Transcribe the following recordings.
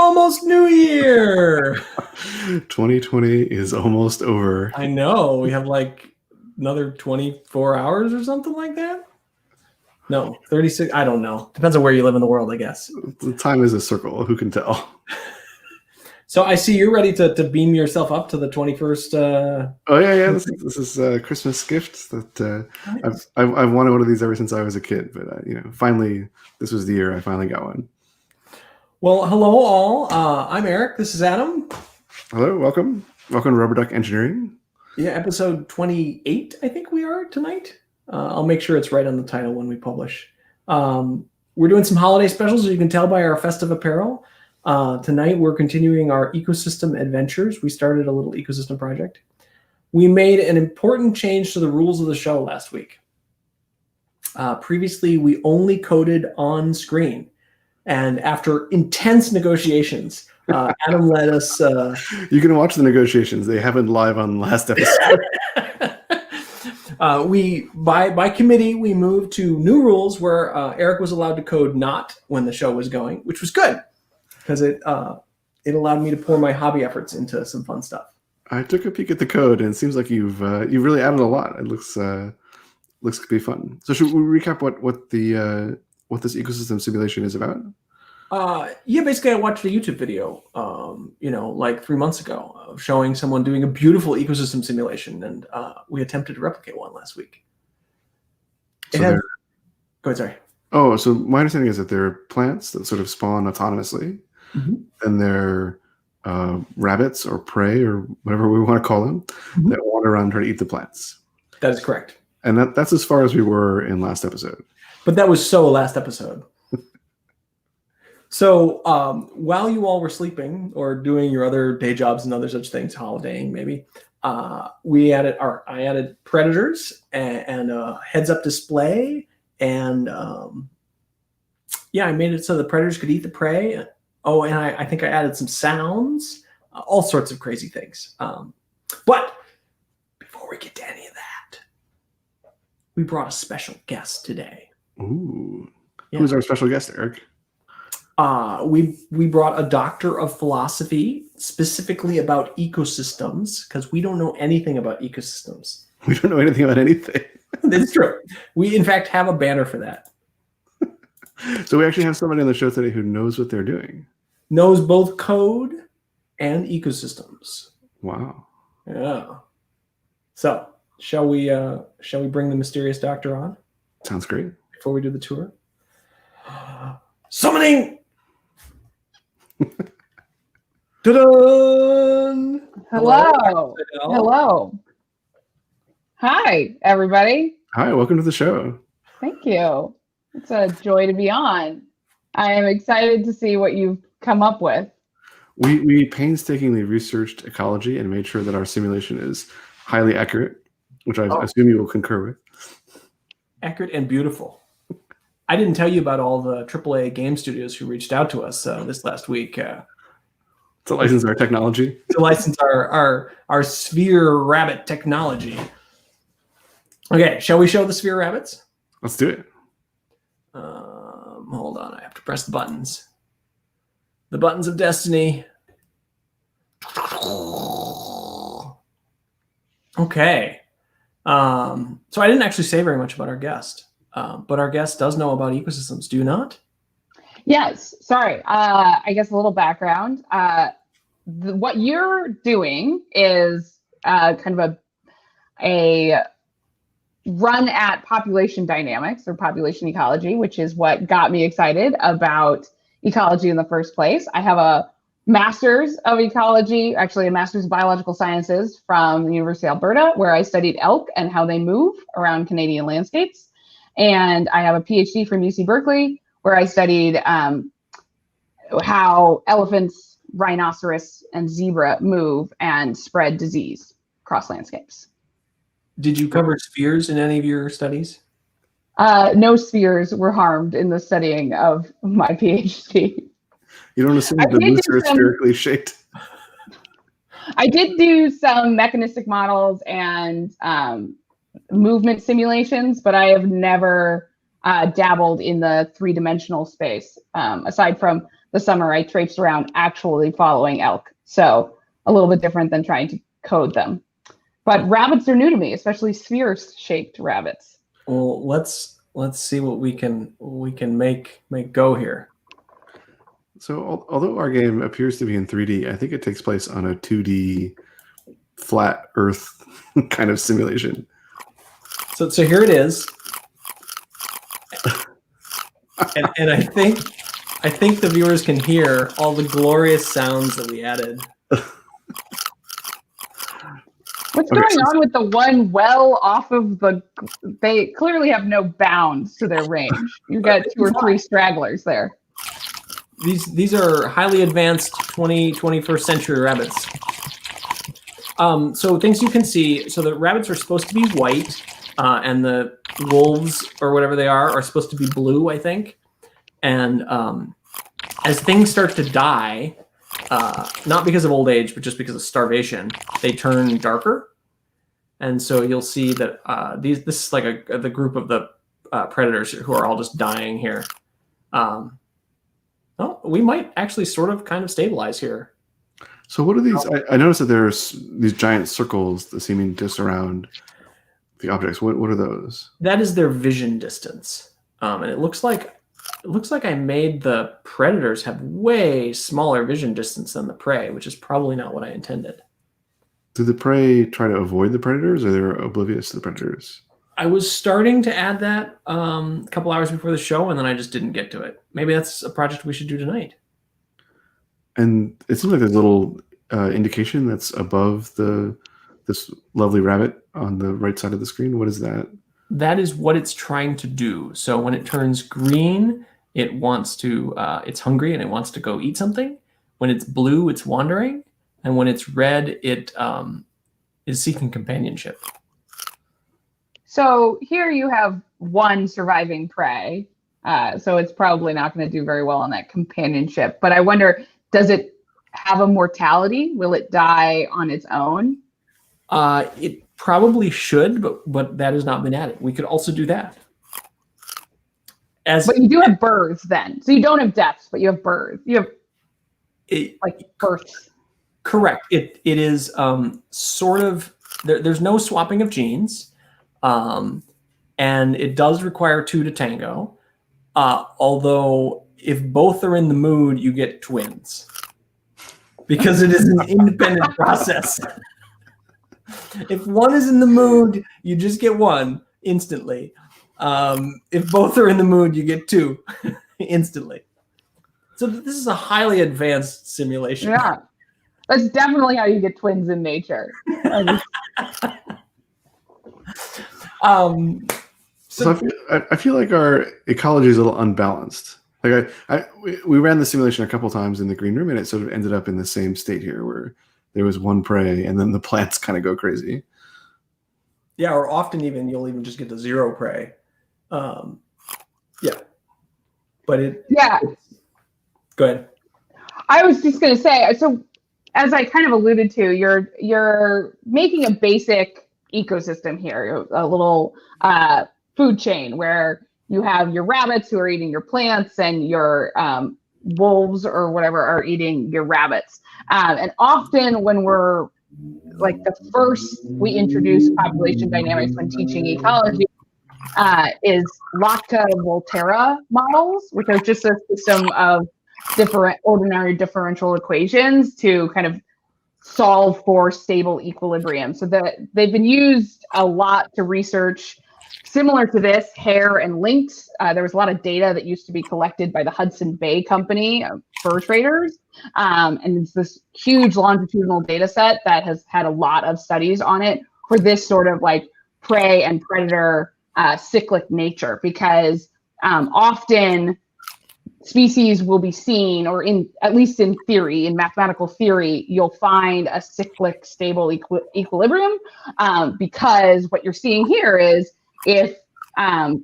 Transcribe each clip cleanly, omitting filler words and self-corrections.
almost New Year. 2020 is almost over. I know. We have like another 24 hours or something like that. No, 36. I don't know. Depends on where you live in the world, I guess. The time is a circle. Who can tell? So I see you're ready to beam yourself up to the 21st. Oh yeah. This is a Christmas gift that nice. I've wanted one of these ever since I was a kid. But finally, this was the year I finally got one. Well, hello all. I'm Eric. This is Adam. Hello, welcome to Rubber Duck Engineering. Yeah, episode 28, I think we are tonight. I'll make sure it's right on the title when we publish. We're doing some holiday specials, as you can tell by our festive apparel. Tonight, we're continuing our ecosystem adventures. We started a little ecosystem project. We made an important change to the rules of the show last week. Previously, we only coded on screen. And after intense negotiations, Adam let us... You can watch the negotiations. They happened live on the last episode. By committee, we moved to new rules where Eric was allowed to code not when the show was going, which was good because it allowed me to pour my hobby efforts into some fun stuff. I took a peek at the code, and it seems like you've really added a lot. It looks to be fun. So should we recap what this ecosystem simulation is about? Yeah, basically I watched a YouTube video, like 3 months ago of showing someone doing a beautiful ecosystem simulation, and we attempted to replicate one last week. Go ahead, sorry. Oh, so my understanding is that there are plants that sort of spawn autonomously, and they're rabbits or prey or whatever we want to call them that wander around and try to eat the plants. That is correct. And that's as far as we were in last episode. But that was so last episode. So while you all were sleeping or doing your other day jobs and other such things, holidaying maybe, I added predators and a heads-up display, and I made it so the predators could eat the prey. Oh, and I think I added some sounds, all sorts of crazy things. But before we get to any of that, we brought a special guest today. Ooh, who's our special guest, Eric? We brought a doctor of philosophy specifically about ecosystems because we don't know anything about ecosystems. We don't know anything about anything. That's true. We, in fact, have a banner for that. So we actually have somebody on the show today who knows what they're doing. Knows both code and ecosystems. Wow. Yeah. So shall we bring the mysterious doctor on? Sounds great. Before we do the tour. Summoning! Ta-da! Hello. Hello. Hi, everybody. Hi, welcome to the show. Thank you. It's a joy to be on. I am excited to see what you've come up with. We painstakingly researched ecology and made sure that our simulation is highly accurate, which I assume you will concur with. Accurate and beautiful. I didn't tell you about all the AAA game studios who reached out to us this last week. To license our technology. To license our sphere rabbit technology. Okay, shall we show the sphere rabbits? Let's do it. Hold on, I have to press the buttons. The buttons of destiny. Okay. So I didn't actually say very much about our guest. But our guest does know about ecosystems, do you not? Yes. Sorry. I guess a little background. What you're doing is kind of a run at population dynamics or population ecology, which is what got me excited about ecology in the first place. I have a master's of ecology, actually a master's of biological sciences from the University of Alberta, where I studied elk and how they move around Canadian landscapes. And I have a PhD from UC Berkeley, where I studied how elephants, rhinoceros, and zebra move and spread disease across landscapes. Did you cover spheres in any of your studies? No spheres were harmed in the studying of my PhD. You don't assume the moose are spherically shaped? I did do some mechanistic models and movement simulations, but I have never dabbled in the three-dimensional space. Aside from the summer, I traipsed around actually following elk. So a little bit different than trying to code them. But rabbits are new to me, especially sphere-shaped rabbits. Well, let's see what we can make go here. So although our game appears to be in 3D, I think it takes place on a 2D flat Earth kind of simulation. So here it is. and I think the viewers can hear all the glorious sounds that we added. What's going on with the one well off of the? They clearly have no bounds to their range. You've got 2 or 3 stragglers there. These are highly advanced 21st century rabbits. So things you can see. So the rabbits are supposed to be white, and the wolves or whatever they are supposed to be blue, I think. And as things start to die, not because of old age, but just because of starvation, they turn darker. And so you'll see that this is like the group of the predators who are all just dying here. Well, we might actually sort of kind of stabilize here. So what are these? I noticed that there's these giant circles that seem to surround the objects. What are those? That is their vision distance, and it looks like I made the predators have way smaller vision distance than the prey, which is probably not what I intended. Do the prey try to avoid the predators, or they're oblivious to the predators? I was starting to add that a couple hours before the show, and then I just didn't get to it. Maybe that's a project we should do tonight. And it seems like there's a little indication that's above this lovely rabbit on the right side of the screen. What is that? That is what it's trying to do. So when it turns green, it wants to, it's hungry and it wants to go eat something. When it's blue, it's wandering. And when it's red, it is seeking companionship. So here you have one surviving prey. So it's probably not going to do very well on that companionship. But I wonder, does it have a mortality? Will it die on its own? It probably should, but that has not been added. We could also do that. But you do have births then. So you don't have deaths, but you have births. You have like births. Correct. It is sort of, there's no swapping of genes. And it does require 2 to tango. Although if both are in the mood, you get twins. Because it is an independent process. If one is in the mood, you just get one instantly. If both are in the mood, you get 2 instantly. So this is a highly advanced simulation. Yeah, that's definitely how you get twins in nature. So I feel like our ecology is a little unbalanced. Like we ran the simulation a couple times in the green room, and it sort of ended up in the same state here, where there was one prey, and then the plants kind of go crazy. Yeah, or often you'll even just get to 0 prey. Yeah, but go ahead. I was just going to say, so as I kind of alluded to, you're making a basic ecosystem here, a little food chain where you have your rabbits who are eating your plants and your wolves or whatever are eating your rabbits. And often when we're like the first we introduce population dynamics when teaching ecology is Lacta Volterra models, which are just a system of different ordinary differential equations to kind of solve for stable equilibrium. So they've been used a lot to research similar to this, hare and lynx. There was a lot of data that used to be collected by the Hudson Bay Company, fur traders. And it's this huge longitudinal data set that has had a lot of studies on it for this sort of like prey and predator cyclic nature, because often species will be seen, or at least in theory, in mathematical theory, you'll find a cyclic stable equilibrium, because what you're seeing here is if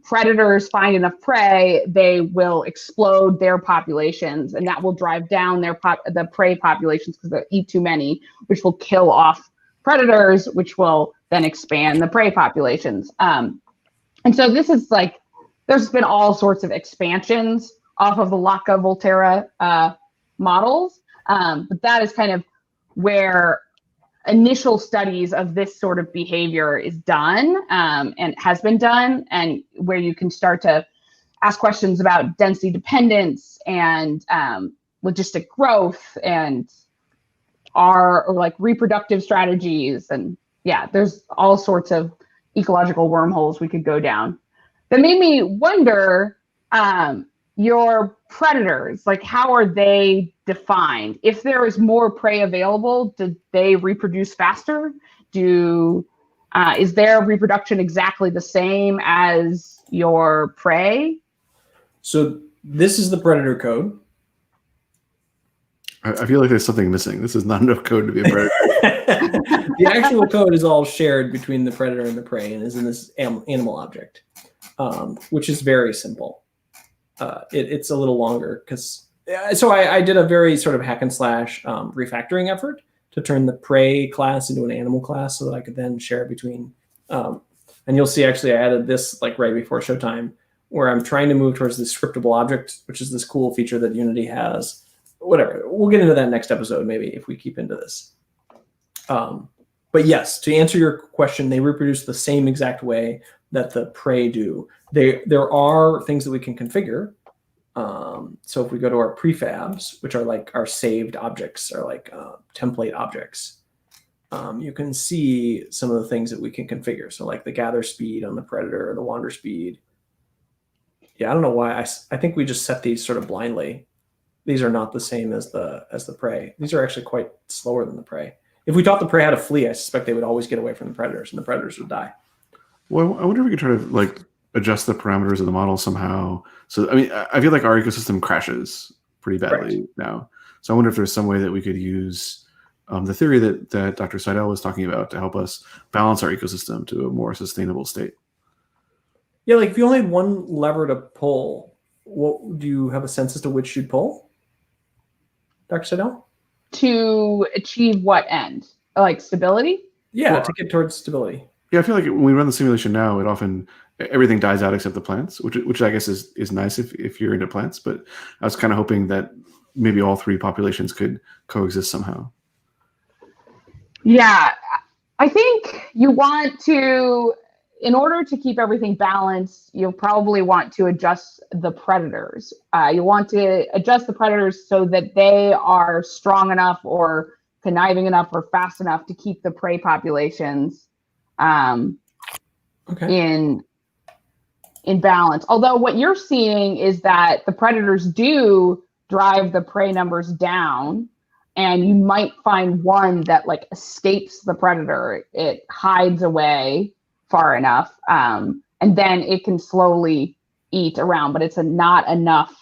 predators find enough prey, they will explode their populations, and that will drive down the prey populations because they eat too many, which will kill off predators, which will then expand the prey populations. And so this is like there's been all sorts of expansions off of the Laka Volterra models, but that is kind of where initial studies of this sort of behavior is done, and has been done, and where you can start to ask questions about density dependence and logistic growth and or like reproductive strategies. And yeah, there's all sorts of ecological wormholes we could go down. That made me wonder, your predators, like how are they defined? If there is more prey available, do they reproduce faster? Is their reproduction exactly the same as your prey? So this is the predator code. I feel like there's something missing. This is not enough code to be a predator. The actual code is all shared between the predator and the prey and is in this animal object, which is very simple. It's a little longer because I did a very sort of hack and slash refactoring effort to turn the prey class into an animal class so that I could then share between. And you'll see actually I added this like right before showtime where I'm trying to move towards this scriptable object, which is this cool feature that Unity has. Whatever, we'll get into that next episode maybe if we keep into this. But yes, to answer your question, they reproduce the same exact way that the prey do. There are things that we can configure. So if we go to our prefabs, which are like our saved objects, or like template objects, you can see some of the things that we can configure. So like the gather speed on the predator, or the wander speed. Yeah, I don't know why. I think we just set these sort of blindly. These are not the same as the prey. These are actually quite slower than the prey. If we taught the prey how to flee, I suspect they would always get away from the predators, and the predators would die. Well, I wonder if we could try to like adjust the parameters of the model somehow. So, I mean, I feel like our ecosystem crashes pretty badly now. So I wonder if there's some way that we could use the theory that Dr. Seidel was talking about to help us balance our ecosystem to a more sustainable state. Yeah, like if you only had one lever to pull, what do you have a sense as to which you'd pull? Dr. Seidel? To achieve what end? Like stability? Yeah, to get towards stability. Yeah, I feel like when we run the simulation now, it often everything dies out except the plants, which I guess is nice if you're into plants. But I was kind of hoping that maybe all three populations could coexist somehow. Yeah, I think you want to, in order to keep everything balanced, you'll probably want to adjust the predators. You want to adjust the predators so that they are strong enough or conniving enough or fast enough to keep the prey populations in balance. Although what you're seeing is that the predators do drive the prey numbers down, and you might find one that like escapes the predator. It hides away far enough, and then it can slowly eat around, but it's not enough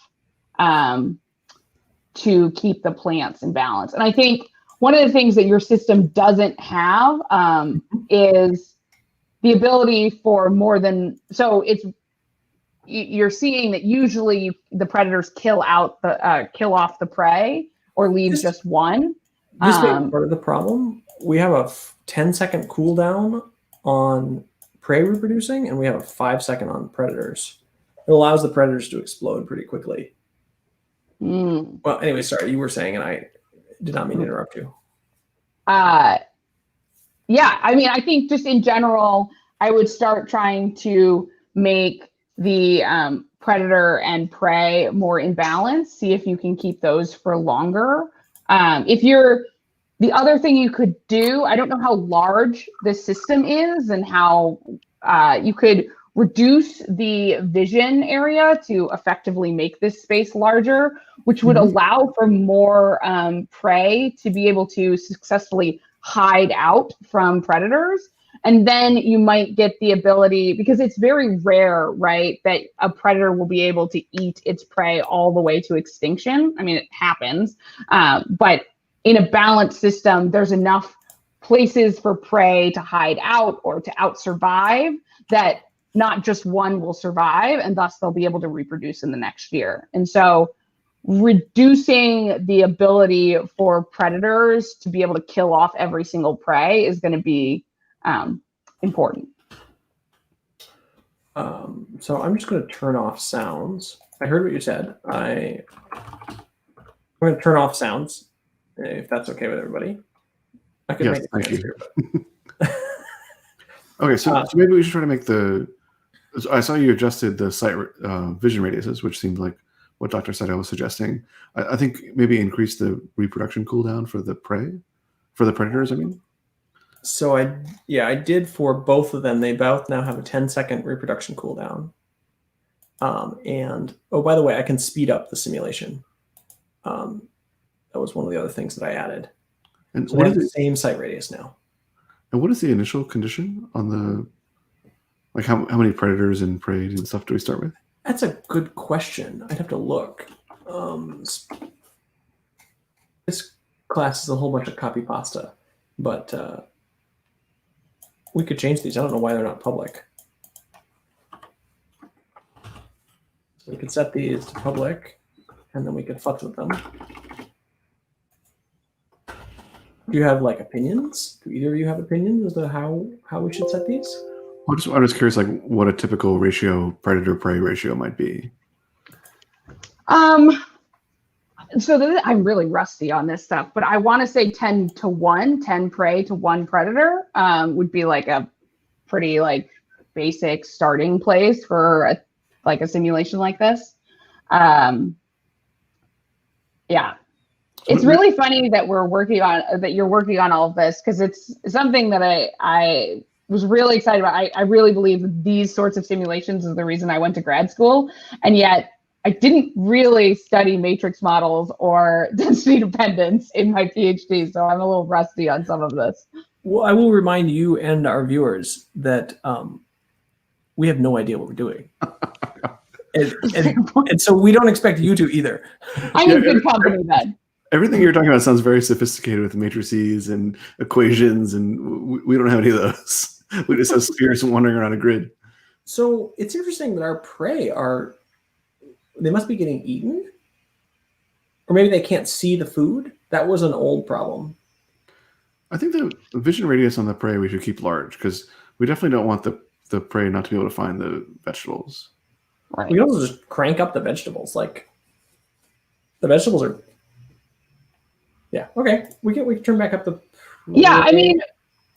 to keep the plants in balance. And I think one of the things that your system doesn't have is the ability for more than, so it's, you're seeing that usually the predators kill off the prey or leave just one. This may be part of the problem. We have a 10-second cooldown on prey reproducing, and we have a 5-second on predators. It allows the predators to explode pretty quickly. Well, anyway, sorry, you were saying, and I did not mean to interrupt you. Yeah, I mean, I think just in general, I would start trying to make the predator and prey more in balance. See if you can keep those for longer. The other thing you could do, I don't know how large this system is and how you could reduce the vision area to effectively make this space larger, which would allow for more prey to be able to successfully hide out from predators. And then you might get the ability, because it's very rare, right, that a predator will be able to eat its prey all the way to extinction. I mean, it happens, but in a balanced system, there's enough places for prey to hide out or to out-survive that not just one will survive, and thus they'll be able to reproduce in the next year. And so reducing the ability for predators to be able to kill off every single prey is going to be important. So I'm just going to turn off sounds. I heard what you said. I'm going to turn off sounds, if that's okay with everybody. I could Yes, make it thank you. fancier, but Okay, so maybe we should try to make the. I saw you adjusted the sight vision radiuses, which seemed like what Dr. Saito was suggesting. I think maybe increase the reproduction cooldown for the predators. I mean, so I did for both of them. They both now have a 10-second reproduction cooldown. And oh, by the way, I can speed up the simulation. That was one of the other things that I added. and So what they is have the it? same sight radius now. And what is the initial condition on the? Like how many predators and prey and stuff do we start with? That's a good question. I'd have to look. This class is a whole bunch of copy pasta, but we could change these. I don't know why they're not public. So we could set these to public, and then we could futz with them. Do you have like opinions? Do either of you have opinions as to how we should set these? I'm just curious, like what a typical predator-prey ratio might be. So I'm really rusty on this stuff, but I want to say 10 to 1, 10 prey to 1 predator would be like a pretty like basic starting place for a simulation like this. Yeah. It's really funny that you're working on all of this, because it's something that I was really excited about. I really believe that these sorts of simulations is the reason I went to grad school, and yet I didn't really study matrix models or density dependence in my PhD, so I'm a little rusty on some of this. Well, I will remind you and our viewers that we have no idea what we're doing. and so we don't expect you to either. I'm in good company then. Everything you're talking about sounds very sophisticated with matrices and equations, and we don't have any of those. We just have spheres wandering around a grid. So it's interesting that our prey they must be getting eaten, or maybe they can't see the food. That was an old problem. I think the vision radius on the prey we should keep large, because we definitely don't want the prey not to be able to find the vegetables. Right. We can also just crank up the vegetables. Like the vegetables are. Yeah. Okay. We can turn back up the. Yeah, I mean,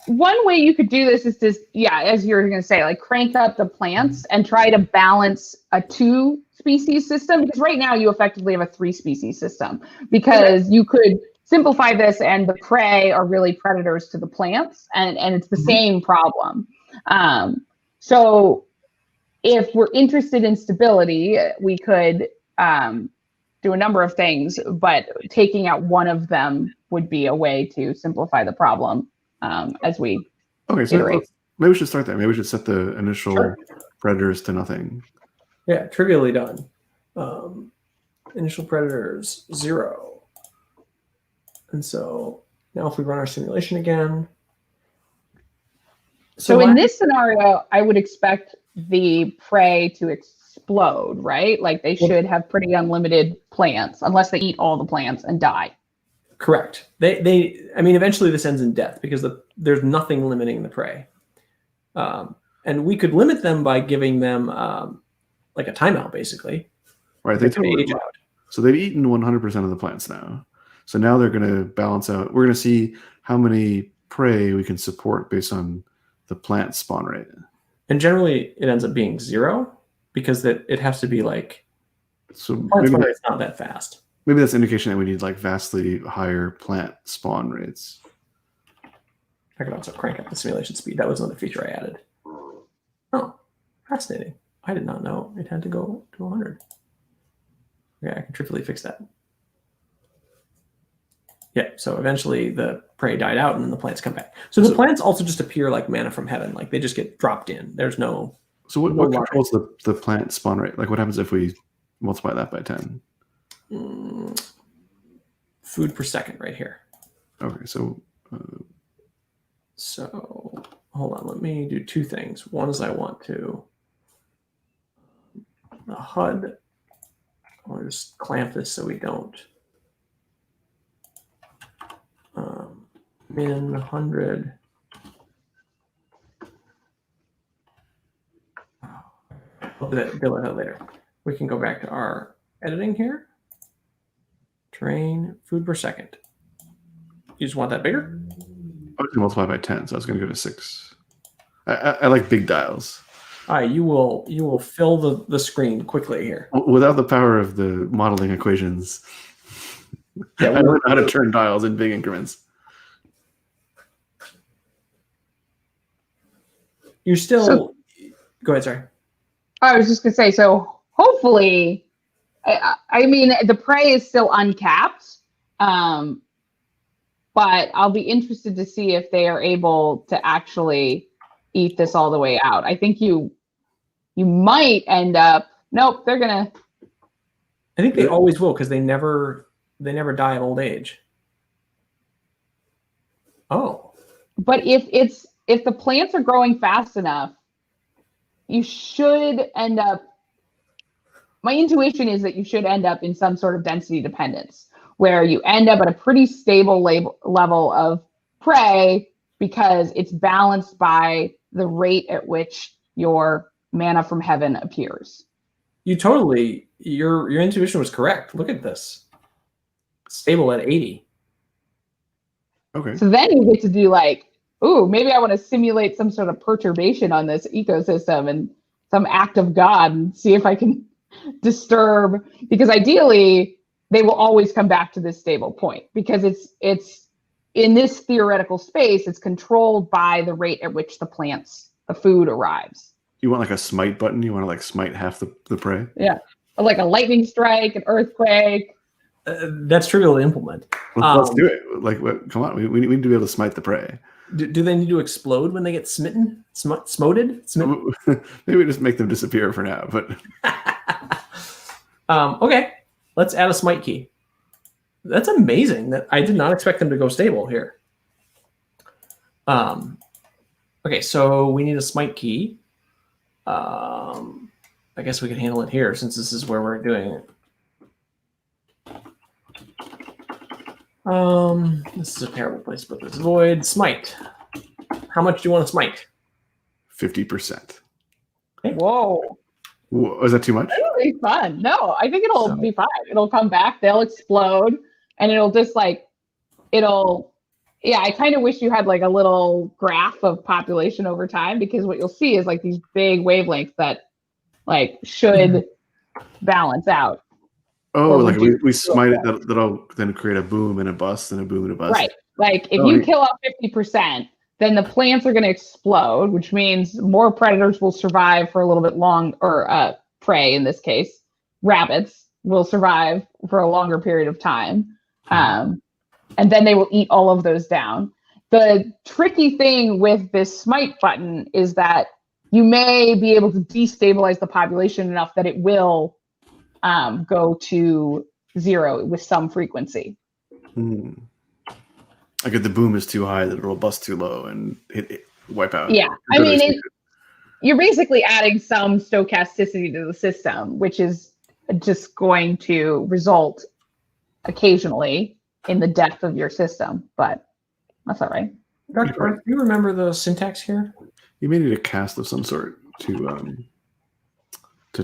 one way you could do this is to, as you're going to say, like crank up the plants and try to balance a 2-species system, because right now you effectively have a 3-species system, because you could simplify this and the prey are really predators to the plants, and it's the same problem. So if we're interested in stability, we could do a number of things, but taking out one of them would be a way to simplify the problem as we iterate. Maybe we should start there. Maybe we should set the initial predators to nothing. Yeah, trivially done. Initial predators 0. And so now if we run our simulation again. So in this scenario, I would expect the prey to explode, right? Like they should have pretty unlimited plants, unless they eat all the plants and die. Correct. I mean, eventually this ends in death, because there's nothing limiting the prey. And we could limit them by giving them like a timeout, basically. Right. So they've eaten 100% of the plants now. So now they're going to balance out. We're going to see how many prey we can support based on the plant spawn rate. And generally it ends up being 0, because it has to be like, so maybe it's not that fast. Maybe that's an indication that we need like vastly higher plant spawn rates. I could also crank up the simulation speed. That was another feature I added. Oh, fascinating. I did not know it had to go to 100. Okay, I can trivially fix that. Yeah, so eventually the prey died out and then the plants come back. So the plants also just appear like manna from heaven. Like they just get dropped in. There's no... So what controls the plant spawn rate? Like what happens if we multiply that by 10? Food per second right here. Okay, so... So hold on, let me do 2 things. One is I want to... The HUD, I want to just clamp this so we don't... min 100. Oh, We'll deal with that later. We can go back to our editing here. Terrain, food per second. You just want that bigger? I was going to multiply by 10, so I was going to go to 6. I like big dials. All right, you will fill the screen quickly here. Without the power of the modeling equations, Yeah, I don't know how to turn dials in big increments. You're still. Go ahead, sorry. I was just gonna say, so hopefully, I mean, the prey is still uncapped, but I'll be interested to see if they are able to actually eat this all the way out. I think you might end up. Nope, they're gonna. I think they always will because they never die of old age. Oh. But if the plants are growing fast enough, you should end up. My intuition is that you should end up in some sort of density dependence where you end up at a pretty stable level of prey because it's balanced by the rate at which your manna from heaven appears. Your intuition was correct. Look at this. Stable at 80. Okay. So then you get to do like, ooh, maybe I want to simulate some sort of perturbation on this ecosystem and some act of God and see if I can disturb, because ideally they will always come back to this stable point because it's in this theoretical space, it's controlled by the rate at which the food arrives. You want like a smite button? You want to like smite half the prey? Yeah. Like a lightning strike, an earthquake. That's trivial to implement. Let's do it. Like, come on, we need to be able to smite the prey. Do they need to explode when they get smitten? Smoted? Maybe just make them disappear for now. But okay, let's add a smite key. That's amazing. That I did not expect them to go stable here. Okay, so we need a smite key. I guess we can handle it here since this is where we're doing it. This is a terrible place to put this. Void smite. How much do you want to smite? 50%. Okay. Whoa. Is that too much? That'll be fun. No, I think it'll be fine. It'll come back. They'll explode, and it'll just Yeah, I kind of wish you had like a little graph of population over time, because what you'll see is like these big wavelengths that like should balance out. Oh, like we smite it, that'll then create a boom and a bust and a boom and a bust. Right. Like if you kill off 50%, then the plants are going to explode, which means more predators will survive for a little bit long, or prey in this case, rabbits will survive for a longer period of time. And then they will eat all of those down. The tricky thing with this smite button is that you may be able to destabilize the population enough that it will go to 0 with some frequency. Like if the boom is too high, that it'll bust too low and wipe out. Yeah, I mean, you're basically adding some stochasticity to the system, which is just going to result occasionally in the death of your system, but that's all right. Dr. Barth, do you remember the syntax here? You may need a cast of some sort to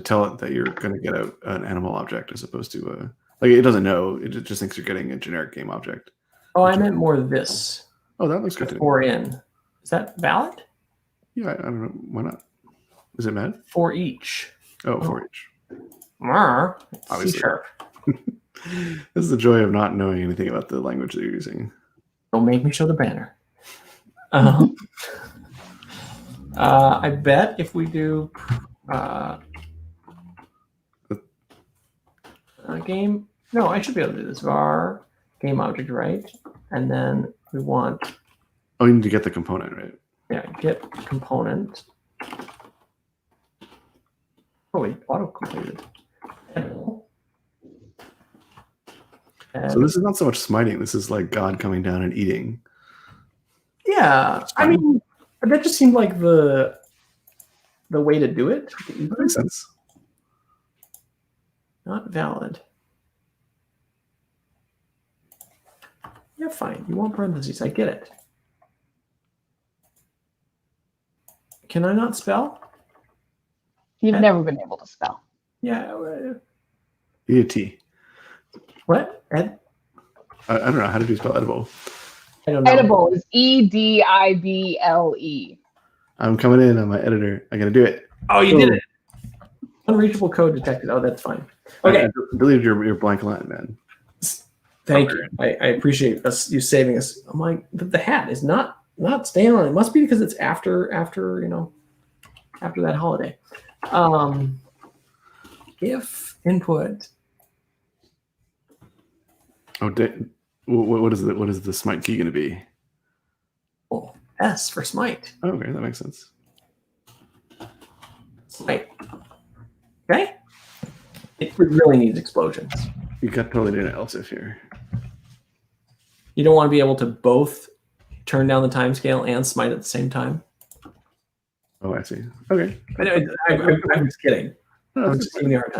tell it that you're going to get out an animal object as opposed to like it doesn't know. It just thinks you're getting a generic game object. Oh, I meant more this. Oh, that looks good. 4 in. Is that valid? Yeah, I don't know. Why not? Is it mad? 4 each. Oh, 4 each. Obviously. C-sharp. This is the joy of not knowing anything about the language that you're using. Don't make me show the banner. I bet if we do a game, no, I should be able to do this. Var game object, right? And then we want. Oh, you need to get the component, right? Yeah, get component. Oh, wait, auto completed. So this is not so much smiting. This is like God coming down and eating. Yeah, I mean, that just seemed like the way to do it. That makes sense. Not valid. Yeah, fine. You want parentheses. I get it. Can I not spell? You've never been able to spell. Yeah. E-A-T. What? Ed? I don't know. How do you spell edible? I don't know. Edible is E-D-I-B-L-E. I'm coming in on my editor. I got to do it. Oh, you did it. Unreachable code detected. Oh, that's fine. Okay. I deleted your blank line, man. Thank you. I appreciate you saving us. I'm like, the hat is not staying on. It must be because it's after that holiday. If input. Oh, what is the smite key going to be? Oh, S for smite. Oh, okay, that makes sense. Smite. Okay. It really needs explosions. You got totally doing an else if here. You don't want to be able to both turn down the timescale and smite at the same time. Oh, I see. Okay. I was kidding. No, I'm just giving you a hard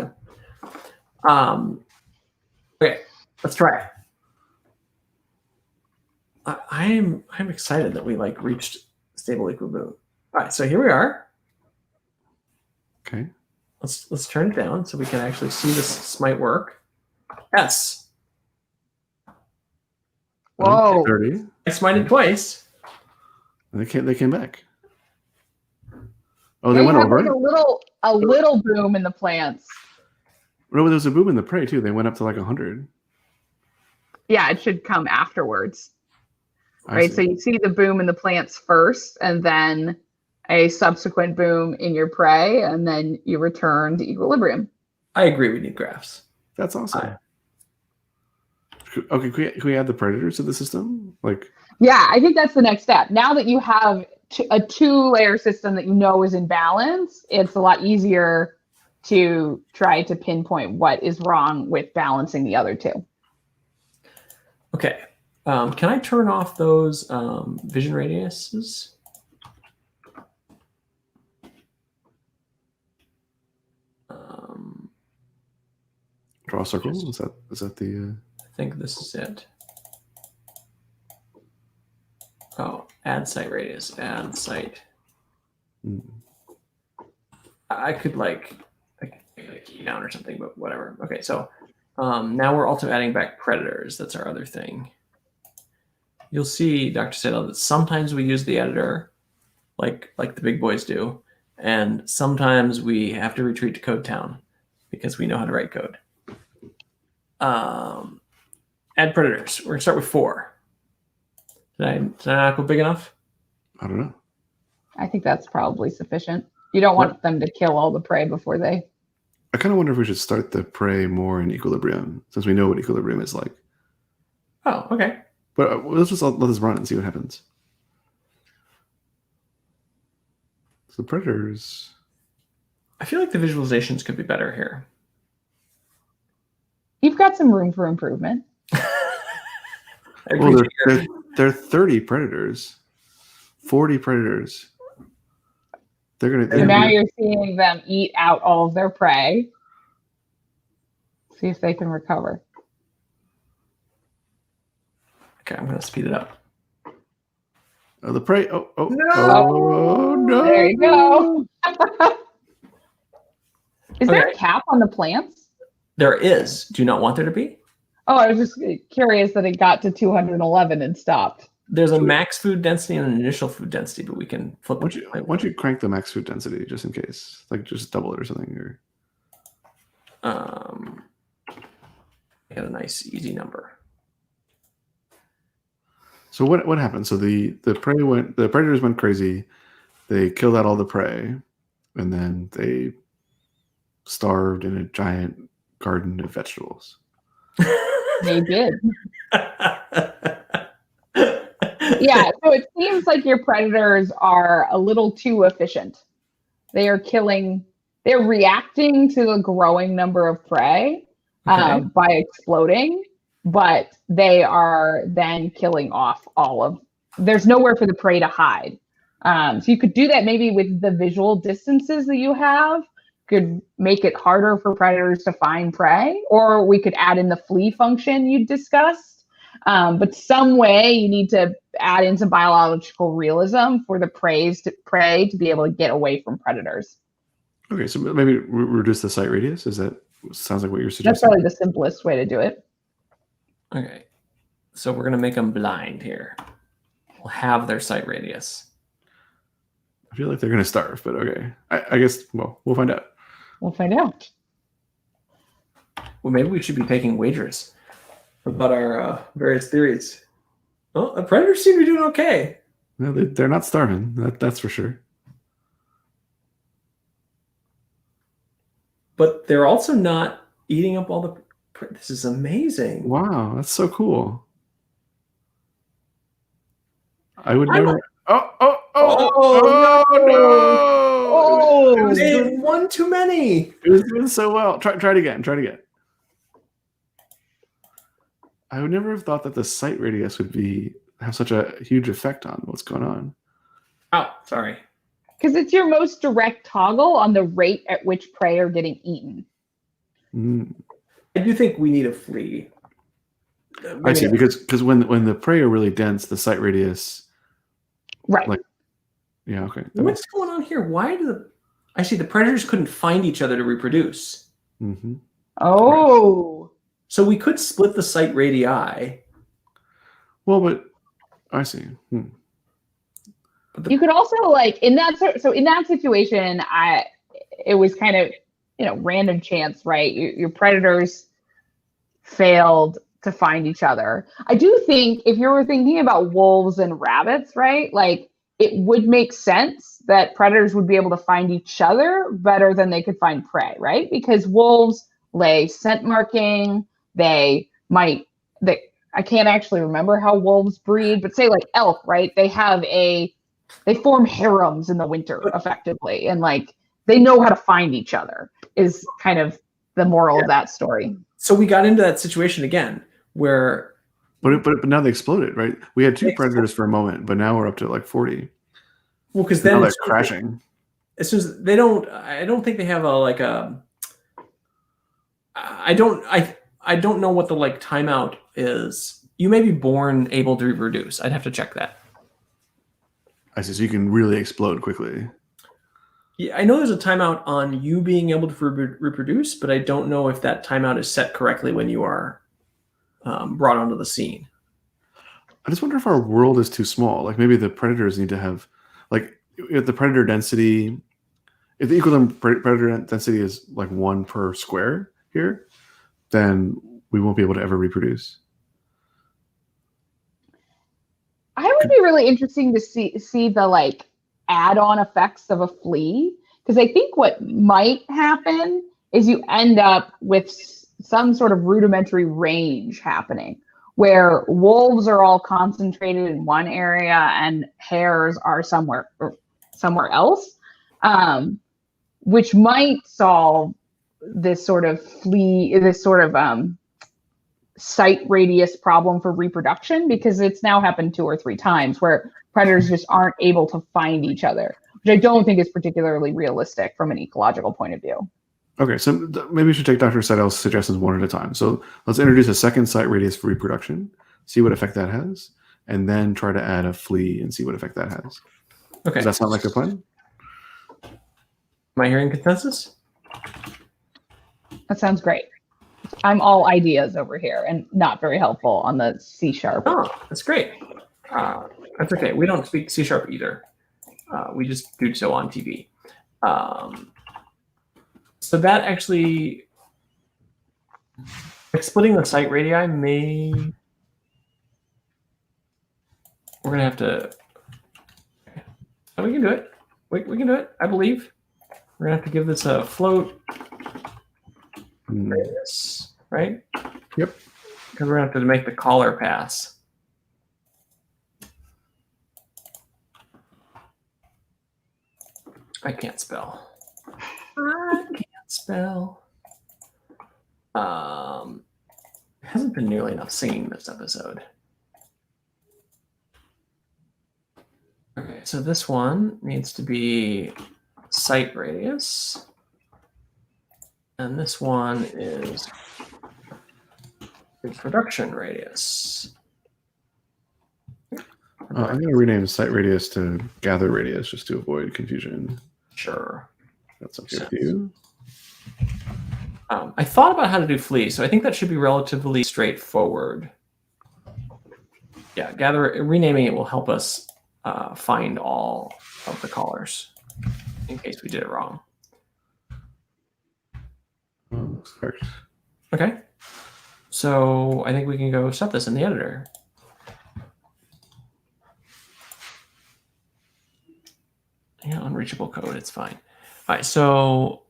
time. Okay, let's try it. I'm excited that we reached stable equilibrium. All right, so here we are. Okay. Let's turn it down so we can actually see this smite work. S. Whoa. 30. I smited twice. And they came back. Oh, they went over. Like a little boom in the plants. No, there was a boom in the prey too. They went up to 100. Yeah, it should come afterwards. Right. So you see the boom in the plants first, and then a subsequent boom in your prey, and then you return to equilibrium. I agree. We need graphs. That's awesome. Okay, can we add the predators to the system? Yeah, I think that's the next step. Now that you have a 2-layer system that you know is in balance, it's a lot easier to try to pinpoint what is wrong with balancing the other two. Okay. Can I turn off those vision radiuses? Draw a circle. Is that the? I think this is it. Oh, add site radius. Add site. I could key down or something, but whatever. Okay, so now we're also adding back predators. That's our other thing. You'll see, Dr. Sadel, that sometimes we use the editor, like the big boys do, and sometimes we have to retreat to Code Town because we know how to write code. Add predators. We're gonna start with 4. Did I not go big enough? I don't know. I think that's probably sufficient. You don't want them to kill all the prey before they. I kind of wonder if we should start the prey more in equilibrium, since we know what equilibrium is like. Oh, okay. But let's just let this run and see what happens. So the predators. I feel like the visualizations could be better here. You've got some room for improvement. Well, there are 30 predators, 40 predators. So now you're seeing them eat out all of their prey. See if they can recover. Okay, I'm going to speed it up. Oh, the prey. No! Oh, no. There you go. Is there a cap on the plants? There is. Do you not want there to be? Oh, I was just curious that it got to 211 and stopped. There's a max food density and an initial food density, but we can flip it. Why don't you crank the max food density just in case? Just double it or something. Or I got a nice easy number. So what happened? So the predators went crazy. They killed out all the prey, and then they starved in a giant garden of vegetables. They did. Yeah, so it seems like your predators are a little too efficient. They're reacting to the growing number of prey by exploding, but they are then killing off there's nowhere for the prey to hide. So you could do that maybe with the visual distances that you have, could make it harder for predators to find prey, or we could add in the flee function you discussed. But some way you need to add in some biological realism for the prey to be able to get away from predators. Okay, so maybe reduce the site radius. Is that sounds like what you're That's suggesting? probably the simplest way to do it. Okay. So we're going to make them blind here. We'll have their sight radius. I feel like they're going to starve, but okay. I guess, well, we'll find out. We'll find out. Well, maybe we should be taking wagers about our various theories. Well, the predators seem to be doing okay. No, they're not starving. That's for sure. But they're also not eating up all the... This is amazing. Wow, that's so cool. I would never... Oh, no! Oh! They had one too many. It was doing so well. Try it again. Try it again. I would never have thought that the sight radius would have such a huge effect on what's going on. Oh, sorry. Because it's your most direct toggle on the rate at which prey are getting eaten. I do think we need a flea. I see, because when the prey are really dense, the sight radius... Right. Like, yeah, okay. What's going on here? Why do I see the predators couldn't find each other to reproduce? Mm-hmm. Oh. So we could split the sight radii. Well, but I see. You could also in that situation, it was kind of random chance, right? Your predators failed to find each other. I do think if you were thinking about wolves and rabbits, right? It would make sense that predators would be able to find each other better than they could find prey, right? Because wolves lay scent marking. I can't actually remember how wolves breed, but say elk, right? They form harems in the winter effectively. And they know how to find each other is kind of the moral of that story. So we got into that situation again where... But now they exploded, right? We had two predators for a moment, but now we're up to 40. Well, because then they're crashing. As soon as I don't think they have I don't know what the timeout is. You may be born able to reproduce. I'd have to check that. I see. So you can really explode quickly. Yeah, I know there's a timeout on you being able to reproduce, but I don't know if that timeout is set correctly when you are brought onto the scene. I just wonder if our world is too small. Maybe the predators need to have, if the predator density, if the equilibrium predator density is 1 per square here, then we won't be able to ever reproduce. I would be really interesting to see the add-on effects of a flea, because I think what might happen is you end up with some sort of rudimentary range happening where wolves are all concentrated in one area and hares are somewhere else, which might solve this sort of sight radius problem for reproduction, because it's now happened 2 or 3 times where predators just aren't able to find each other, which I don't think is particularly realistic from an ecological point of view. Okay, so maybe we should take Dr. Seidel's suggestions one at a time. So let's introduce a second sight radius for reproduction, see what effect that has, and then try to add a flea and see what effect that has. Okay. Does that sound like a plan? Am I hearing consensus? That sounds great. I'm all ideas over here and not very helpful on the C#. Oh, that's great. That's okay. We don't speak C# either. We just do so on TV. So that actually, splitting the sight radii we're going to have to, oh, we can do it. We can do it, I believe. We're going to have to give this a float. Radius, right? Yep. Because we're going to have to make the collar pass. I can't spell. It hasn't been nearly enough singing this episode. Okay, so this one needs to be sight radius. And this one is reproduction radius. I'm going to rename sight radius to gather radius just to avoid confusion. Sure. That's okay with you. I thought about how to do flee, so I think that should be relatively straightforward. Yeah, renaming it will help us find all of the callers in case we did it wrong. Looks correct. Okay. So I think we can go set this in the editor. Yeah, unreachable code, it's fine. All right, so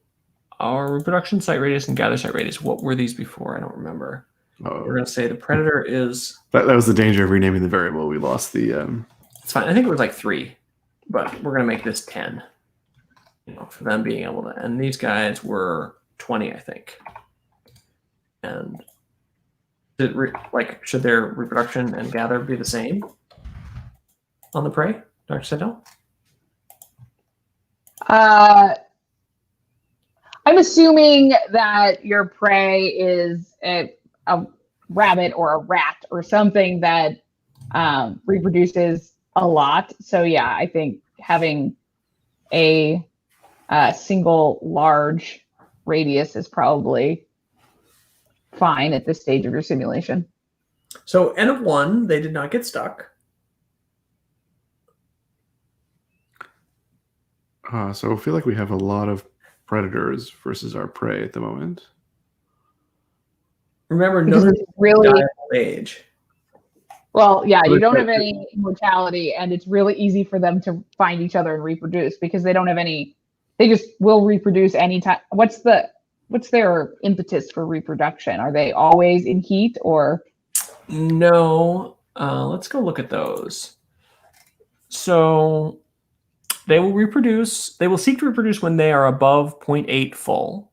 our reproduction site radius and gather site radius, what were these before? I don't remember. We're going to say the predator is... That was the danger of renaming the variable. We lost the... It's fine. I think it was like 3, but we're going to make this 10. For them being able to... And these guys were 20, I think. And should their reproduction and gather be the same on the prey, Dr. Sendell? I'm assuming that your prey is a rabbit or a rat or something that reproduces a lot. So yeah, I think having a single large radius is probably fine at this stage of your simulation. So N of 1, they did not get stuck. So I feel like we have a lot of predators versus our prey at the moment. Remember, no really age. Well, yeah, you don't have any mortality, and it's really easy for them to find each other and reproduce because they don't have any. They just will reproduce anytime. What's their impetus for reproduction? Are they always in heat or? No. Let's go look at those. So they will reproduce. They will seek to reproduce when they are above 0.8 full.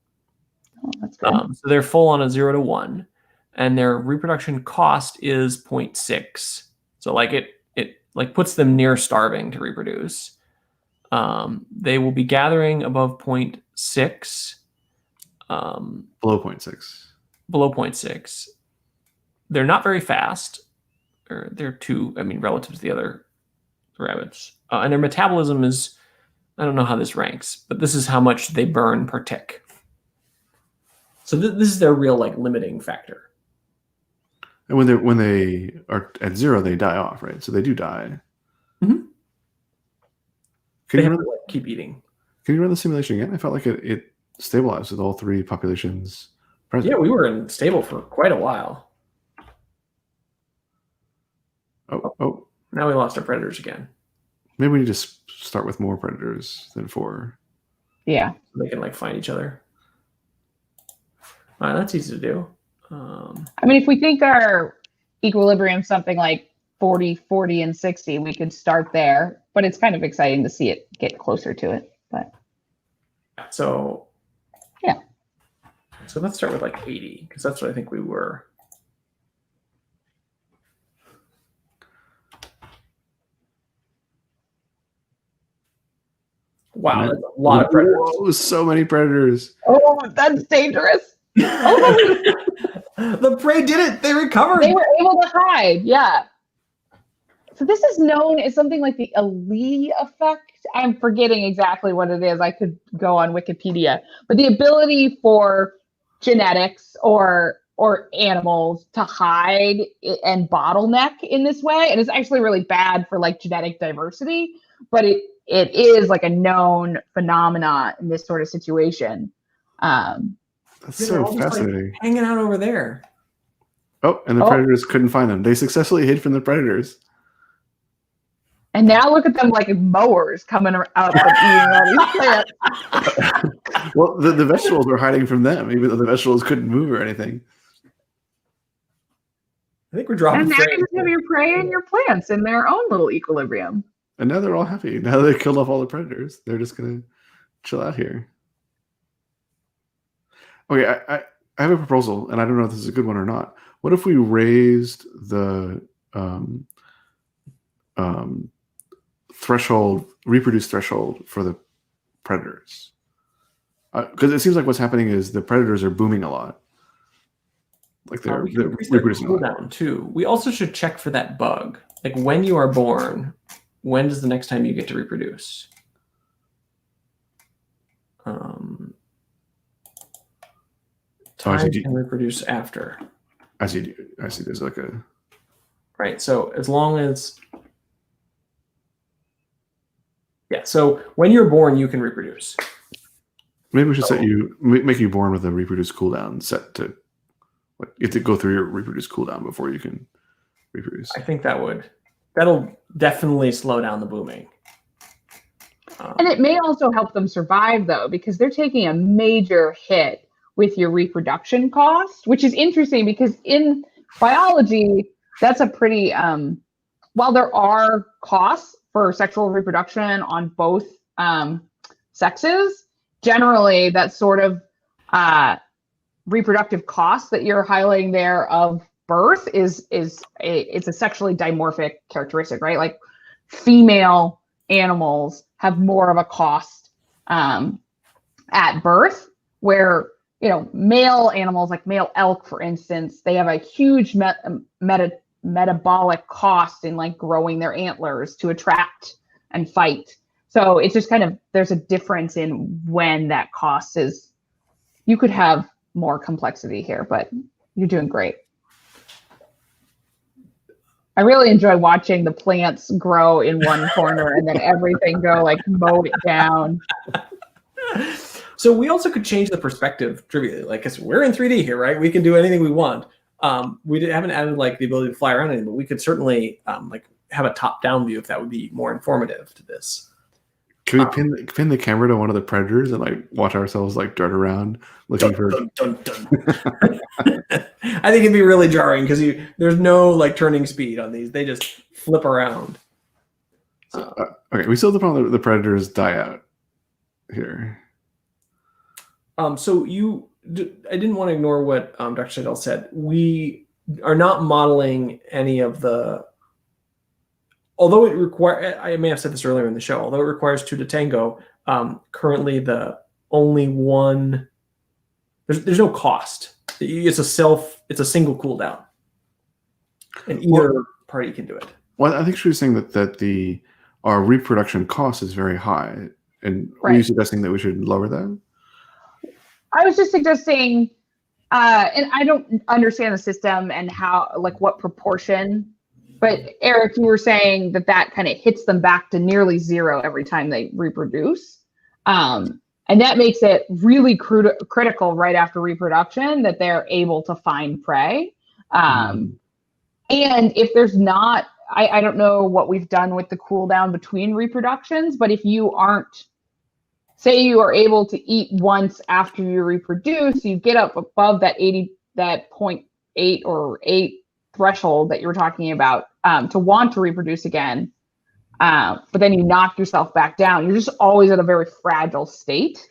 Oh, that's good. So they're full on a 0 to 1, and their reproduction cost is 0.6. So like it like puts them near starving to reproduce. They will be gathering above 0.6. Below 0.6. Below 0.6. They're not very fast. They're relative to the other rabbits. And their metabolism is, I don't know how this ranks, but this is how much they burn per tick. So this is their real limiting factor. And when they are at 0, they die off, right? So they do die. Mm-hmm. Can you keep eating? Can you run the simulation again? I felt like it stabilized with all 3 populations present. Yeah, we were in stable for quite a while. Oh. Now we lost our predators again. Maybe we need to start with more predators than 4. Yeah. So they can find each other. All right, that's easy to do. I mean, if we think our equilibrium something like 40, 40, and 60, we could start there. But it's kind of exciting to see it get closer to it. But so yeah. So let's start with 80, because that's what I think we were. Wow, that's a lot of predators. Whoa, so many predators. Oh, that's dangerous. The prey did it. They recovered. They were able to hide. Yeah. So this is known as something like the Ali effect. I'm forgetting exactly what it is. I could go on Wikipedia. But the ability for genetics or animals to hide and bottleneck in this way. And it's actually really bad for genetic diversity. But it is a known phenomena in this sort of situation. That's so fascinating. Hanging out over there. Oh, and the predators couldn't find them. They successfully hid from the predators. And now look at them like mowers coming up and eating all these plants. Well, the vegetables were hiding from them, even though the vegetables couldn't move or anything. I think we're dropping. And now you just have your prey and your plants in their own little equilibrium. And now they're all happy. Now they killed off all the predators. They're just gonna chill out here. Okay, I have a proposal, and I don't know if this is a good one or not. What if we raised the reproduce threshold for the predators? Because it seems like what's happening is the predators are booming a lot. They're reproducing a lot. Too. We also should check for that bug. When you are born, when is the next time you get to reproduce? Time can reproduce after. I see. There's like a right. So as long as so when you're born, you can reproduce. Maybe we should make you born with a reproduce cooldown set to. You have to go through your reproduce cooldown before you can reproduce. I think that'll definitely slow down the booming. And it may also help them survive, though, because they're taking a major hit with your reproduction cost, which is interesting because in biology, that's a pretty, while there are costs for sexual reproduction on both sexes, generally that sort of reproductive cost that you're highlighting there of birth it's a sexually dimorphic characteristic, right? Like female animals have more of a cost at birth, where male animals like male elk, for instance, they have a huge metabolic cost in like growing their antlers to attract and fight. So it's just kind of, there's a difference in when that cost is. You could have more complexity here, but you're doing great. I really enjoy watching the plants grow in one corner and then everything go like mow it down. So we also could change the perspective trivially. Like, we're in 3D here, right? We can do anything we want. We haven't added like the ability to fly around anything, but we could certainly like have a top-down view if that would be more informative to this. Can we pin the camera to one of the predators and like watch ourselves like dart around looking for? Dun, dun, dun. I think it'd be really jarring because there's no like turning speed on these; they just flip around. Okay, we still have the problem that the predators die out here. So I didn't want to ignore what Dr. Seidel said. We are not modeling any of the. Although it requires, I may have said this earlier in the show, although it requires 2 to tango, currently the only one, there's no cost. It's a single cooldown. And either party can do it. Well, I think she was saying that our reproduction cost is very high. And right. Were you suggesting that we should lower that? I was just suggesting, and I don't understand the system and how, like what proportion. But Eric, you were saying that kind of hits them back to nearly 0 every time they reproduce. And that makes it really critical right after reproduction that they're able to find prey. And if there's not, I don't know what we've done with the cooldown between reproductions, but if you aren't, say you are able to eat once after you reproduce, you get up above that 0.8 or 8 threshold that you were talking about to want to reproduce again, but then you knock yourself back down. You're just always at a very fragile state.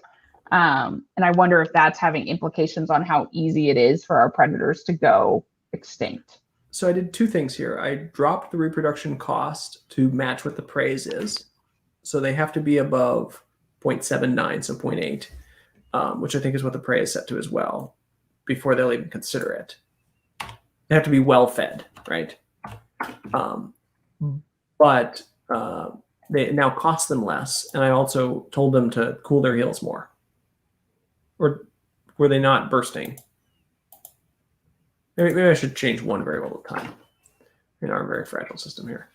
And I wonder if that's having implications on how easy it is for our predators to go extinct. So I did 2 things here. I dropped the reproduction cost to match what the prey's is. So they have to be above 0.79, so 0.8, which I think is what the prey is set to as well, before they'll even consider it. They have to be well fed, right? But they now cost them less. And I also told them to cool their heels more. Or were they not bursting? Maybe I should change one variable at a time in our very fragile system here.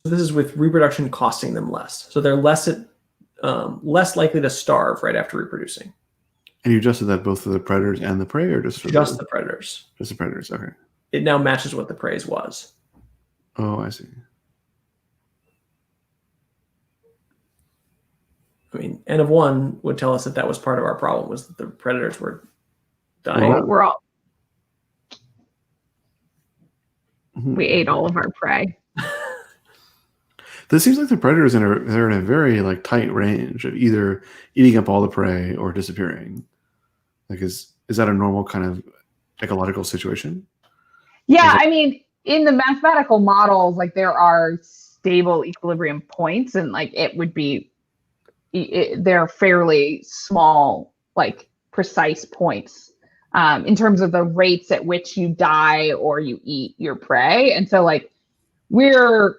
So this is with reproduction costing them less. So they're less likely to starve right after reproducing. And you adjusted that both for the predators and the prey, or just for the predators? Just the predators. Okay. It now matches what the prey's was. Oh, I see. I mean, N of 1 would tell us that was part of our problem, was that the predators were dying. Well, we're all. We ate all of our prey. This seems like the predators are in a very like tight range of either eating up all the prey or disappearing. Like, is that a normal kind of ecological situation? Yeah, I mean, in the mathematical models, like there are stable equilibrium points, and like it would be, they're fairly small, like precise points in terms of the rates at which you die or you eat your prey. And so like we're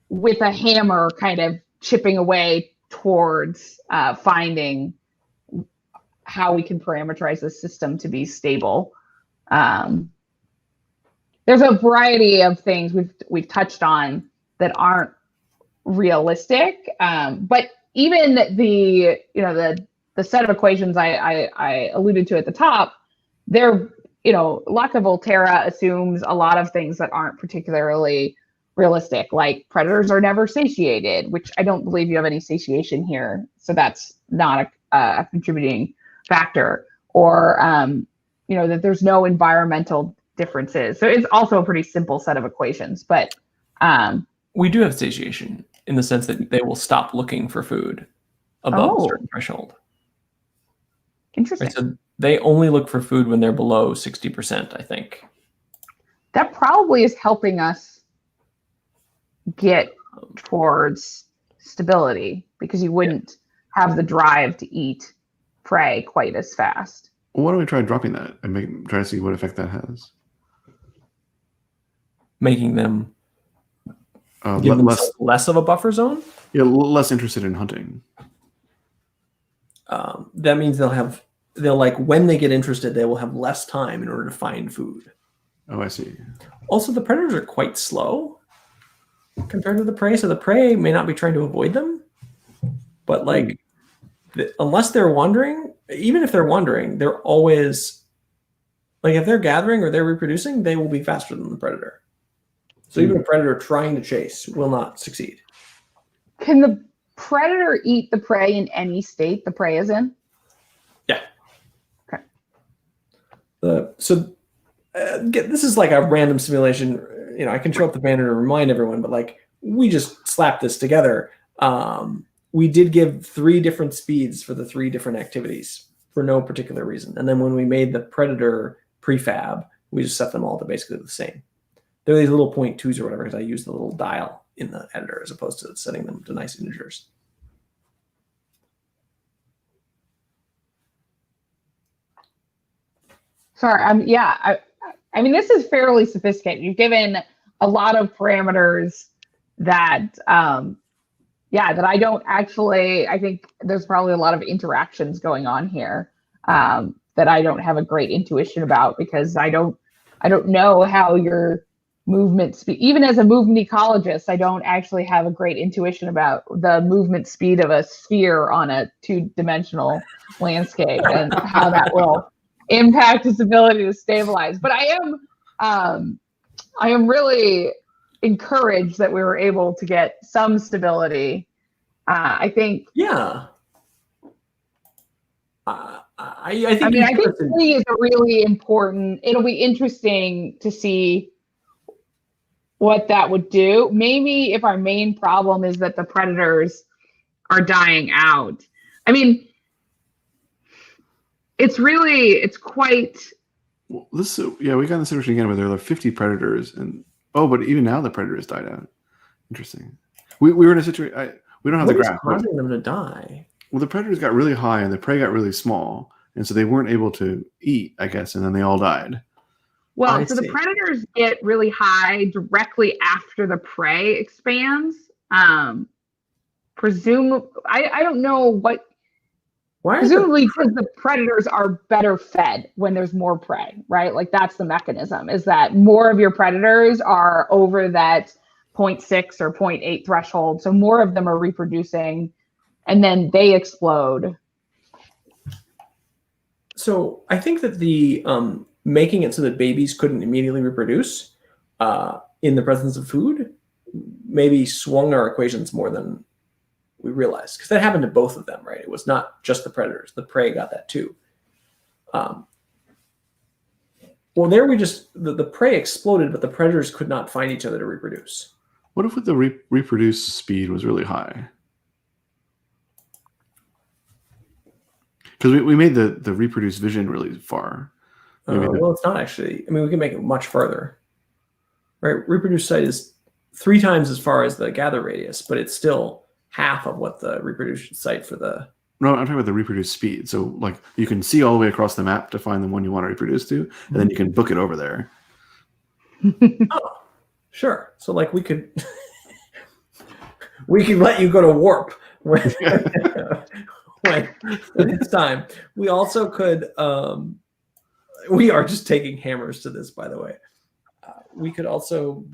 with a hammer kind of chipping away towards finding how we can parameterize the system to be stable. There's a variety of things we've touched on that aren't realistic, but even the set of equations I alluded to at the top, they're, Lac of Volterra assumes a lot of things that aren't particularly realistic, like predators are never satiated, which I don't believe you have any satiation here, so that's not a contributing factor, or that there's no environmental differences. So it's also a pretty simple set of equations, but we do have satiation in the sense that they will stop looking for food above a certain threshold. Interesting. Right, so they only look for food when they're below 60%, I think. That probably is helping us get towards stability, because you wouldn't have the drive to eat prey quite as fast. Well, why don't we try dropping that and try to see what effect that has? Making them give less of a buffer zone? Yeah, less interested in hunting. That means they'll like, when they get interested, they will have less time in order to find food. Oh, I see. Also, the predators are quite slow compared to the prey, so the prey may not be trying to avoid them, but like, unless they're wandering, even if they're wandering, they're always, like, if they're gathering or they're reproducing, they will be faster than the predator. So even a predator trying to chase will not succeed. Can the predator eat the prey in any state the prey is in? Yeah. Okay. This is like a random simulation. I can show up the banner to remind everyone, but like, we just slapped this together. We did give 3 different speeds for the 3 different activities for no particular reason. And then when we made the predator prefab, we just set them all to basically the same. They're these little 0.2s or whatever, because I use the little dial in the editor as opposed to setting them to nice integers. Sorry, I mean, this is fairly sophisticated. You've given a lot of parameters that, that I don't actually, I think there's probably a lot of interactions going on here that I don't have a great intuition about, because I don't know how your movement speed, even as a movement ecologist, I don't actually have a great intuition about the movement speed of a sphere on a 2-dimensional landscape and how that will impact its ability to stabilize. But I am really encouraged that we were able to get some stability. I think. Yeah. I think 3 is a really important. It'll be interesting to see what that would do. Maybe if our main problem is that the predators are dying out. I mean, it's quite. Well, we got in the situation again where there are 50 predators, but even now the predators died out. Interesting. We were in a situation. We don't have the graph. Causing them to die? Well, the predators got really high and the prey got really small, and so they weren't able to eat, I guess, and then they all died. Well, the predators get really high directly after the prey expands. I don't know what. Presumably because the predators are better fed when there's more prey, right? Like, that's the mechanism, is that more of your predators are over that 0.6 or 0.8 threshold. So more of them are reproducing, and then they explode. So I think that the making it so that babies couldn't immediately reproduce in the presence of food maybe swung our equations more than we realized, because that happened to both of them, right? It was not just the predators. The prey got that too. Well, there we just, the prey exploded, but the predators could not find each other to reproduce. What if the reproduce speed was really high? Because we made the reproduce vision really far. Well, it's not actually. I mean, we can make it much farther. Right? Reproduce site is 3 times as far as the gather radius, but it's still half of what the reproduce site for the. No, I'm talking about the reproduce speed. So, like, you can see all the way across the map to find the one you want to reproduce to, and then you can book it over there. Oh, Sure. So like we could we could let you go to warp when, when it's time. We also could we are just taking hammers to this, by the way. We could also,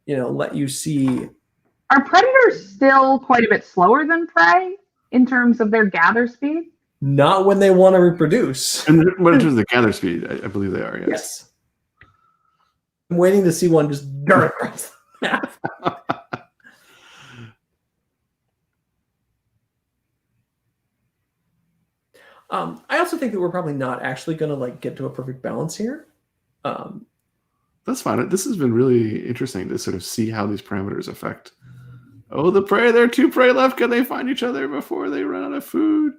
let you see. Are predators still quite a bit slower than prey in terms of their gather speed? Not when they want to reproduce. And but in terms of the gather speed, I believe they are. Yes. I'm waiting to see one just dart across the map. I also think that we're probably not actually going to get to a perfect balance here. That's fine. This has been really interesting to sort of see how these parameters affect. Oh, the prey! There are 2 prey left. Can they find each other before they run out of food?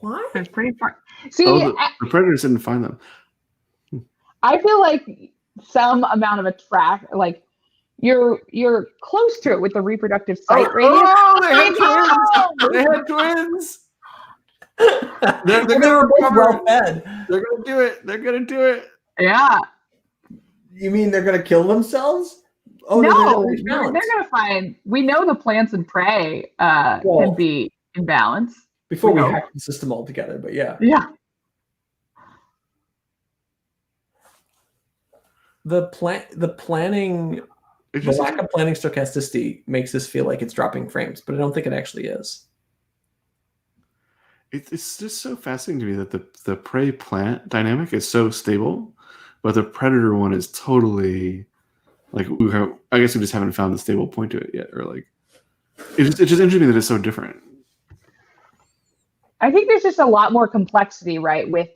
Why? That's pretty far. See, the predators didn't find them. I feel like some amount of attract, like you're close to it with the reproductive site radius. Oh, they had twins. They were both well fed. They're gonna do it. They're gonna do it. Yeah. You mean they're gonna kill themselves? Oh no, they're gonna find. We know the plants and prey can be in balance before we hack the system altogether. But yeah. The planning, the lack of planning stochasticity makes this feel like it's dropping frames, but I don't think it actually is. It's just so fascinating to me that the prey plant dynamic is so stable, but the predator one is totally like I guess we just haven't found the stable point to it yet, or like it's just interesting that it's so different. I think there's just a lot more complexity, right, with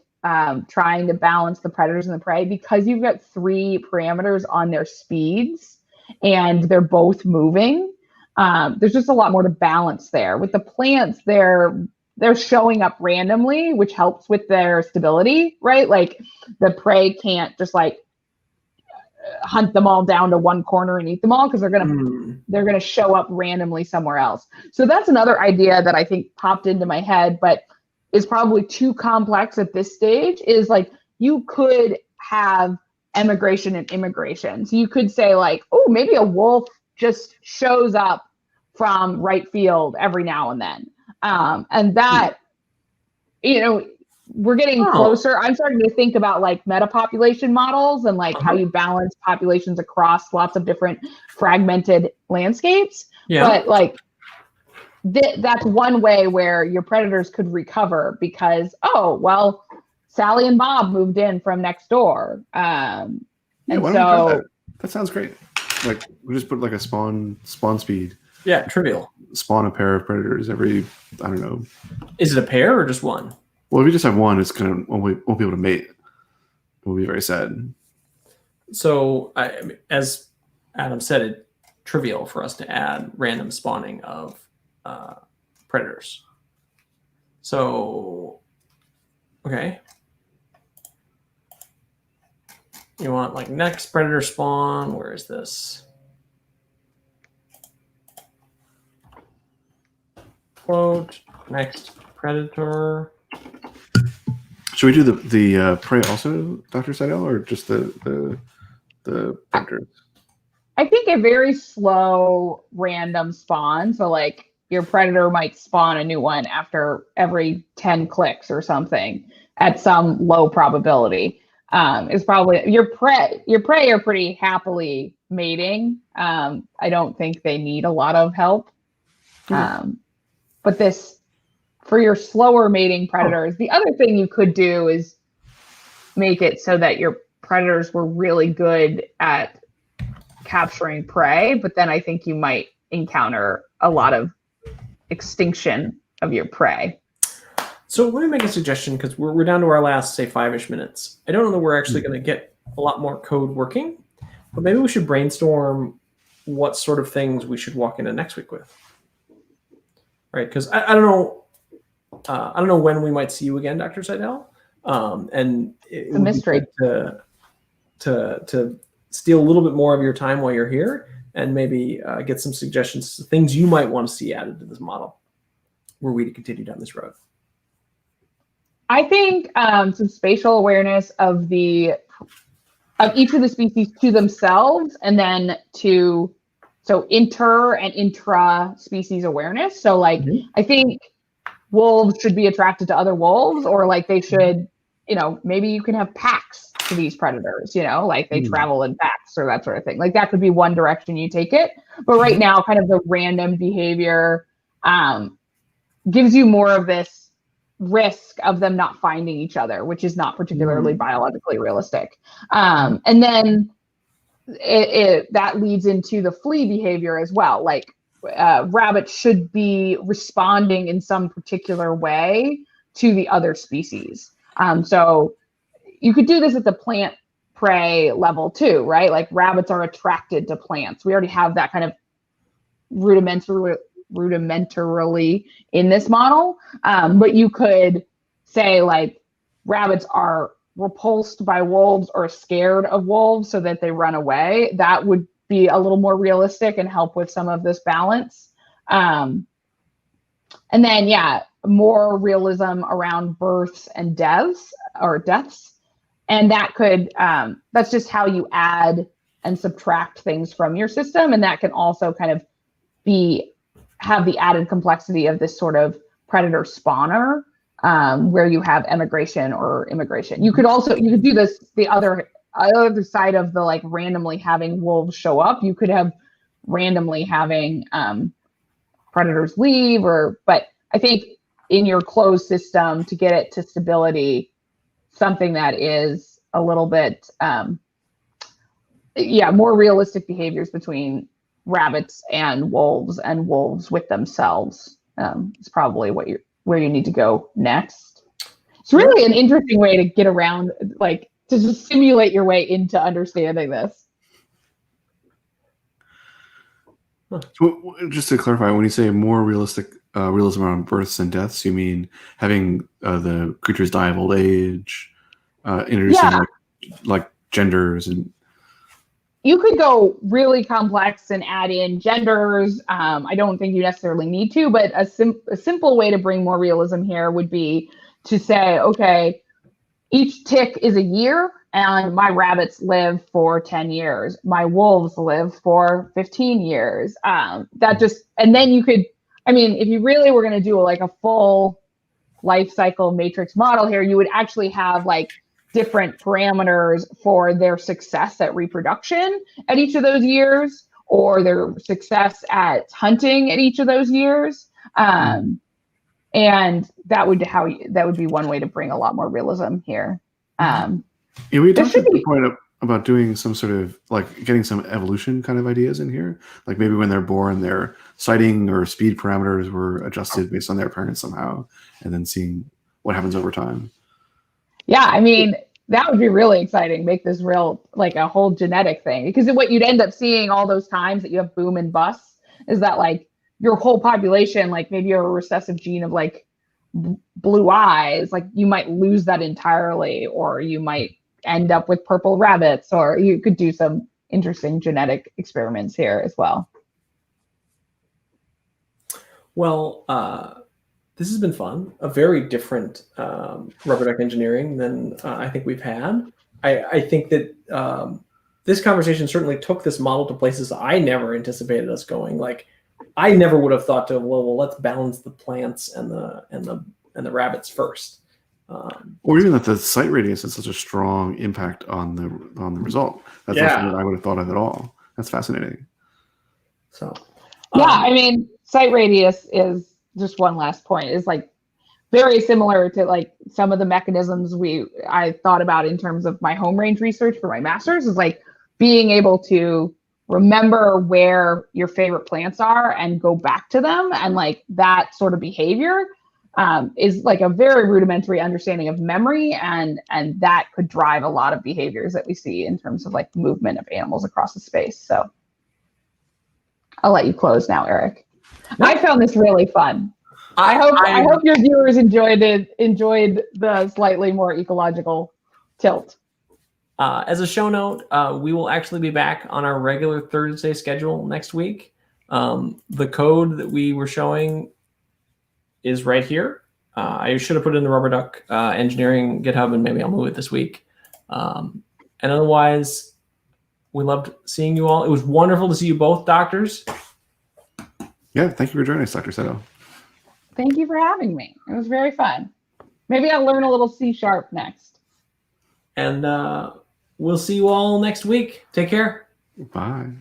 trying to balance the predators and the prey because you've got 3 parameters on their speeds and they're both moving. There's just a lot more to balance there. With the plants, they're showing up randomly, which helps with their stability, right? Like the prey can't just hunt them all down to one corner and eat them all because they're gonna show up randomly somewhere else. So that's another idea that I think popped into my head, but is probably too complex at this stage. Is you could have emigration and immigration. So you could say oh, maybe a wolf just shows up from right field every now and then. And that, we're getting closer. I'm starting to think about metapopulation models and how you balance populations across lots of different fragmented landscapes. Yeah. But that's one way where your predators could recover because, Sally and Bob moved in from next door. And so that sounds great. We just put a spawn speed. Yeah, trivial. Spawn a pair of predators every, I don't know. Is it a pair or just one? Well, if you just have one, it's gonna won't be able to mate. It will be very sad. So, as Adam said, it's trivial for us to add random spawning of predators. So, okay. You want next predator spawn? Where is this? Quote, next predator. Should we do the prey also, Dr. Seidel, or just the predators? I think a very slow random spawn. So your predator might spawn a new one after every 10 clicks or something at some low probability. Is probably your prey are pretty happily mating. I don't think they need a lot of help. But this, for your slower mating predators, the other thing you could do is make it so that your predators were really good at capturing prey, but then I think you might encounter a lot of extinction of your prey. So let me make a suggestion because we're down to our last, say, 5-ish minutes. I don't know that we're actually going to get a lot more code working, but maybe we should brainstorm what sort of things we should walk into next week with. Right, because I don't know when we might see you again, Dr. Seidel, and it's a mystery to steal a little bit more of your time while you're here, and maybe get some suggestions to things you might want to see added to this model, were we to continue down this road. I think some spatial awareness of the of each of the species to themselves, and then so inter and intra species awareness. So like, I think wolves should be attracted to other wolves, or like they should, maybe you can have packs to these predators, like they travel in packs or that sort of thing. Like that could be one direction you take it. But right now, kind of the random behavior gives you more of this risk of them not finding each other, which is not particularly biologically realistic. And then that leads into the flea behavior as well. Like rabbits should be responding in some particular way to the other species. So you could do this at the plant prey level too, right? Like rabbits are attracted to plants. We already have that kind of rudimentarily in this model. But you could say like rabbits are repulsed by wolves or scared of wolves so that they run away. That would be a little more realistic and help with some of this balance. And then, more realism around births and deaths. And that could, that's just how you add and subtract things from your system. And that can also kind of have the added complexity of this sort of predator spawner, where you have emigration or immigration. You could do this the other side of the like randomly having wolves show up. You could have randomly having predators leave, but I think in your closed system, to get it to stability, something that is a little bit more realistic behaviors between rabbits and wolves with themselves is probably where you need to go next. It's really an interesting way to get around, like to just simulate your way into understanding this. So, just to clarify, when you say more realism around births and deaths, you mean having the creatures die of old age, introducing like genders, and you could go really complex and add in genders. I don't think you necessarily need to, but a simple way to bring more realism here would be to say, okay, each tick is a year, and my rabbits live for 10 years. My wolves live for 15 years. And then you could, if you really were going to do like a full life cycle matrix model here, you would actually have like different parameters for their success at reproduction at each of those years, or their success at hunting at each of those years. And that would be one way to bring a lot more realism here. We talked at the point about doing some sort of like getting some evolution kind of ideas in here. Like maybe when they're born, their sighting or speed parameters were adjusted based on their parents somehow, and then seeing what happens over time. Yeah, that would be really exciting. Make this real, like a whole genetic thing. Because what you'd end up seeing all those times that you have boom and bust is that like your whole population, like maybe you have a recessive gene of like blue eyes, like you might lose that entirely, or you might end up with purple rabbits, or you could do some interesting genetic experiments here as well. Well, this has been fun. A very different rubber duck engineering than I think we've had. I think that this conversation certainly took this model to places I never anticipated us going. Like, I never would have thought to, well, let's balance the plants and the rabbits first. Or even that the sight radius has such a strong impact on the result. That's not something I would have thought of at all. That's fascinating. So, sight radius is just one last point. Is like very similar to like some of the mechanisms I thought about in terms of my home range research for my master's, is like being able to remember where your favorite plants are and go back to them, and like that sort of behavior is like a very rudimentary understanding of memory, and that could drive a lot of behaviors that we see in terms of like movement of animals across the space. So I'll let you close now, Eric. I found this really fun. I hope your viewers enjoyed the slightly more ecological tilt. As a show note, we will actually be back on our regular Thursday schedule next week. The code that we were showing is right here. I should have put it in the rubber duck engineering GitHub, and maybe I'll move it this week. And otherwise, we loved seeing you all. It was wonderful to see you both, doctors. Yeah, thank you for joining us, Dr. Seto. Thank you for having me. It was very fun. Maybe I'll learn a little C# next. And we'll see you all next week. Take care. Bye.